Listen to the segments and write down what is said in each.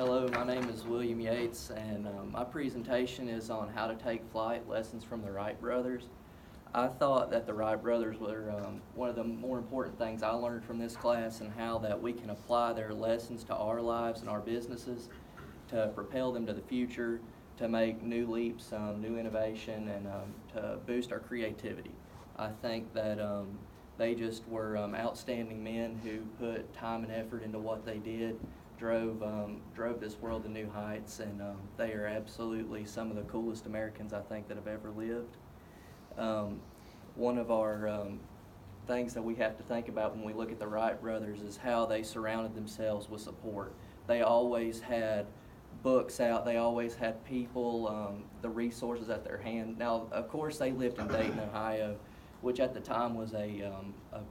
Hello, my name is William Yates, and my presentation is on how to take flight, lessons from the Wright brothers. I thought that the Wright brothers were one of the more important things I learned from this class, and how that we can apply their lessons to our lives and our businesses to propel them to the future, to make new leaps, new innovation, and to boost our creativity. I think that they just were outstanding men who put time and effort into what they did, drove this world to new heights, and they are absolutely some of the coolest Americans I think that have ever lived. One of our things that we have to think about when we look at the Wright brothers is how they surrounded themselves with support. They always had books out, they always had people, the resources at their hand. Now, of course, they lived in Dayton, Ohio, which at the time was a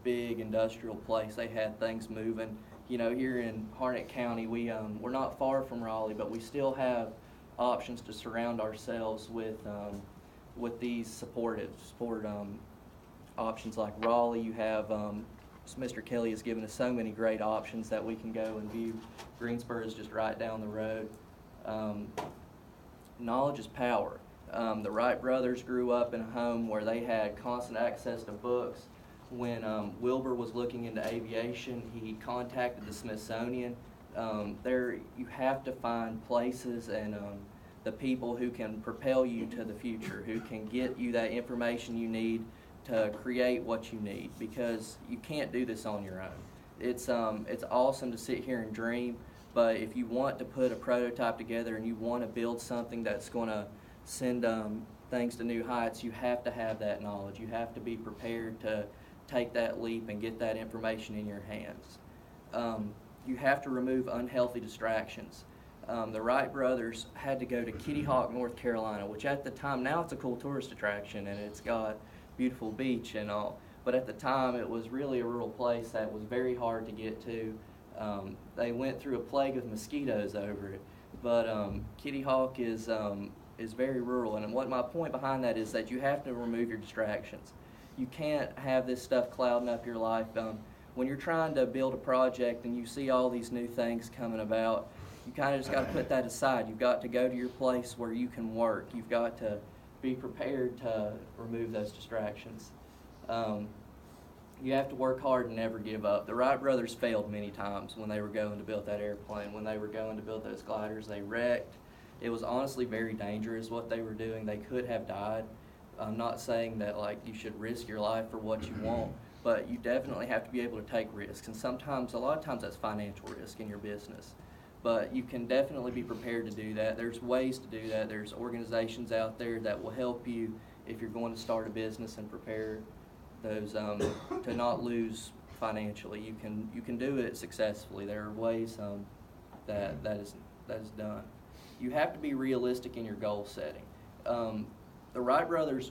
big industrial place. They had things moving. You know, here in Harnett County, we're not far from Raleigh, but we still have options to surround ourselves with these support options like Raleigh. You have Mr. Kelly has given us so many great options that we can go and view. Greensboro is just right down the road. Knowledge is power. The Wright brothers grew up in a home where they had constant access to books. When Wilbur was looking into aviation, he contacted the Smithsonian. You have to find places and the people who can propel you to the future, who can get you that information you need to create what you need, because you can't do this on your own. It's awesome to sit here and dream, but if you want to put a prototype together and you want to build something that's going to send things to new heights, you have to have that knowledge. You have to be prepared to take that leap and get that information in your hands. You have to remove unhealthy distractions. The Wright brothers had to go to Kitty Hawk, North Carolina, which at the time, now it's a cool tourist attraction and it's got beautiful beach and all, but at the time it was really a rural place that was very hard to get to. They went through a plague of mosquitoes over it, but Kitty Hawk is very rural, and what my point behind that is that you have to remove your distractions. You can't have this stuff clouding up your life. When you're trying to build a project and you see all these new things coming about, you kind of just got to put that aside. You've got to go to your place where you can work. You've got to be prepared to remove those distractions. You have to work hard and never give up. The Wright brothers failed many times when they were going to build that airplane. When they were going to build those gliders, they wrecked. It was honestly very dangerous what they were doing. They could have died. I'm not saying that like you should risk your life for what you want, but you definitely have to be able to take risks. And sometimes, a lot of times that's financial risk in your business. But you can definitely be prepared to do that. There's ways to do that. There's organizations out there that will help you if you're going to start a business and prepare those to not lose financially. You can do it successfully. There are ways that is done. You have to be realistic in your goal setting. The Wright brothers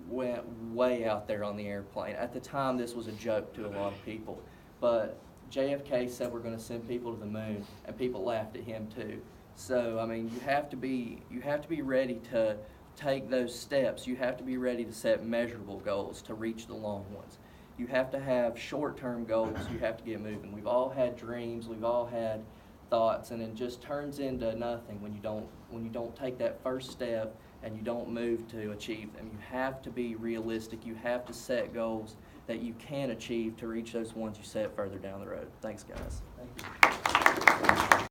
went way out there on the airplane. At the time, this was a joke to a lot of people, but JFK said we're going to send people to the moon, and people laughed at him too. So I mean, you have to be ready to take those steps. You have to be ready to set measurable goals to reach the long ones. You have to have short-term goals. You have to get moving. We've all had dreams. We've all had thoughts, and it just turns into nothing when you don't take that first step and you don't move to achieve them. You have to be realistic. You have to set goals that you can achieve to reach those ones you set further down the road. Thanks, guys. Thank you.